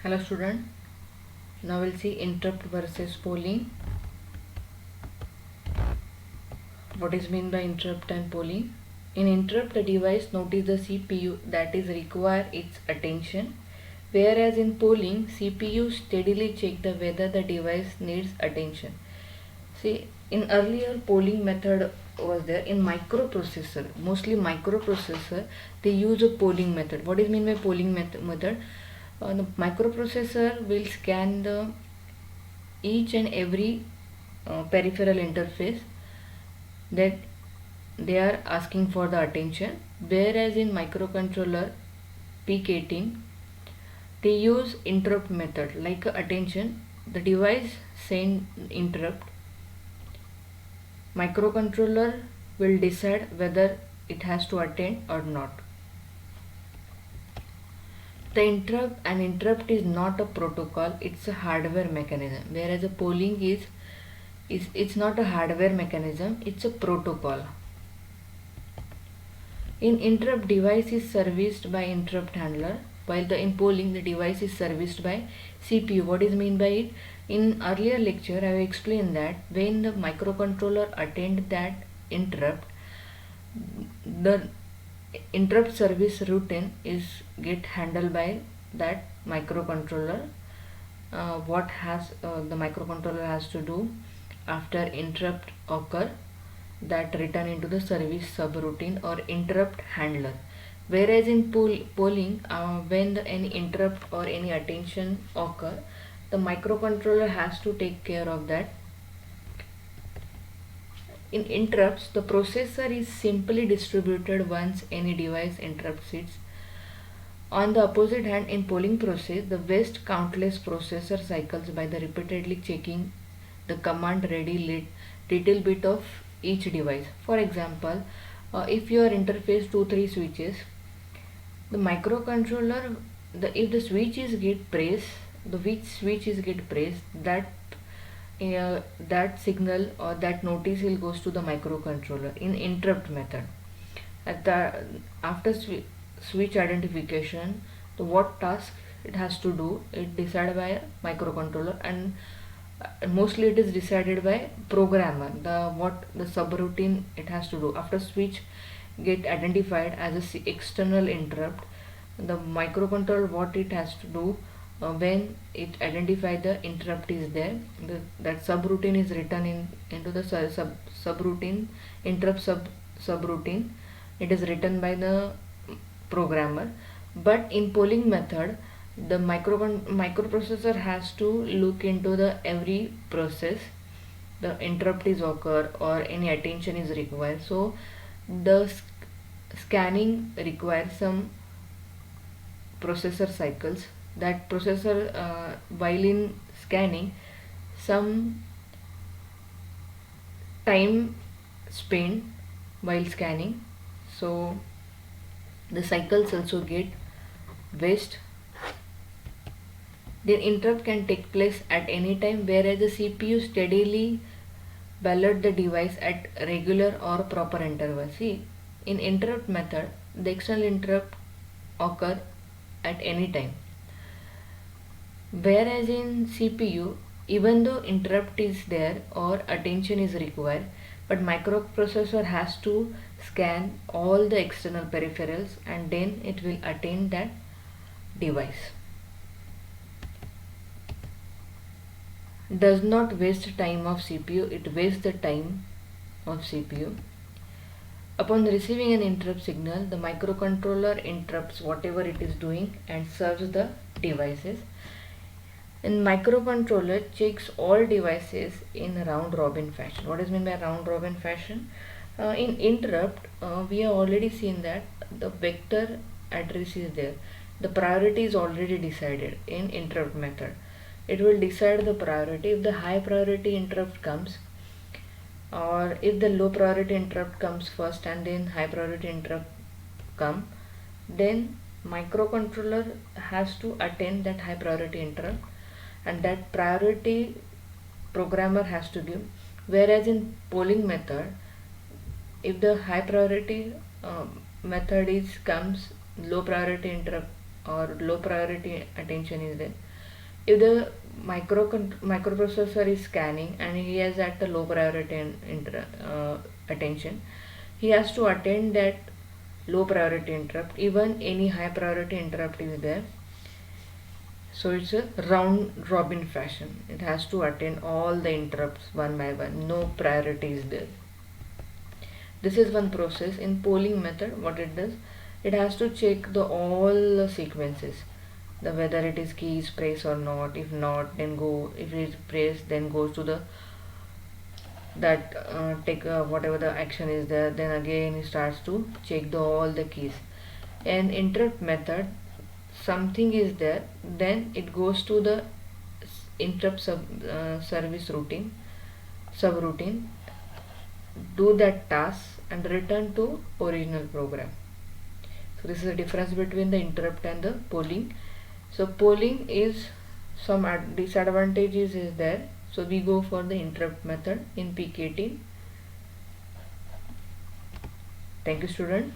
Hello student, now we'll see interrupt versus polling. What is meant by interrupt and polling? In interrupt, the device notices the CPU that is require its attention, whereas in polling, CPU steadily check the whether the device needs attention. See, in earlier polling method was there in microprocessor, mostly microprocessor, they use a polling method. What is mean by polling method? The microprocessor will scan the each and every peripheral interface that they are asking for the attention, whereas in microcontroller PIC18 they use interrupt method like attention. The device send interrupt, microcontroller will decide whether it has to attend or not. The interrupt is not a protocol, it's a hardware mechanism, whereas a polling is it's not a hardware mechanism, it's a protocol. In interrupt, device is serviced by interrupt handler, while in polling the device is serviced by CPU. What is mean by it? In earlier lecture I have explained that when the microcontroller attend that interrupt, the interrupt service routine is get handled by that microcontroller. What has the microcontroller has to do after interrupt occur, that return into the service subroutine or interrupt handler. Whereas in polling, when any interrupt or any attention occur, the microcontroller has to take care of that. In interrupts, the processor is simply distributed once any device interrupts it. On the opposite hand, in polling process, the waste countless processor cycles by the repeatedly checking the command ready little bit of each device. For example, if your interface 2-3 switches, the microcontroller, if the switch is get pressed, the which switch is get pressed, that signal or that notice will goes to the microcontroller in interrupt method. After switch identification, the what task it has to do, it decided by a microcontroller, and mostly it is decided by programmer. The subroutine it has to do after switch get identified as a external interrupt, the microcontroller what it has to do, when it identify the interrupt is there, that subroutine is written into the subroutine interrupt subroutine. It is written by the programmer. But in polling method, the microprocessor has to look into the every process the interrupt is occur or any attention is required. So the scanning requires some processor cycles. That processor, while in scanning, some time spent while scanning, so the cycles also get waste. The interrupt can take place at any time, whereas the CPU steadily ballot the device at regular or proper intervals. See, in interrupt method, the external interrupt occur at any time, whereas in CPU, even though interrupt is there or attention is required, but microprocessor has to scan all the external peripherals and then it will attend that device. Does not waste time of CPU, it wastes the time of CPU. Upon receiving an interrupt signal, the microcontroller interrupts whatever it is doing and serves the devices. And microcontroller checks all devices in round robin fashion. What is meant by round robin fashion? In interrupt, we have already seen that the vector address is there. The priority is already decided in interrupt method. It will decide the priority. If the high priority interrupt comes, or if the low priority interrupt comes first and then high priority interrupt come, then microcontroller has to attend that high priority interrupt, and that priority programmer has to give. Whereas in polling method, if the high priority method is comes, low priority interrupt or low priority attention is there, If the microprocessor is scanning and he has at the low priority attention, he has to attend that low priority interrupt. Even any high priority interrupt is there, so it's a round robin fashion. It has to attend all the interrupts one by one. No priority is there. This is one process. In polling method, what it does, it has to check the all the sequences, the whether it is key is pressed or not. If not, then go. If it is pressed, then goes to the that take whatever the action is there. Then again it starts to check the all the keys. And interrupt method, something is there, then it goes to the interrupt service routine subroutine, do that task and return to original program. So this is the difference between the interrupt and the polling. So polling is some disadvantages is there, so we go for the interrupt method in PKT. Thank you, student.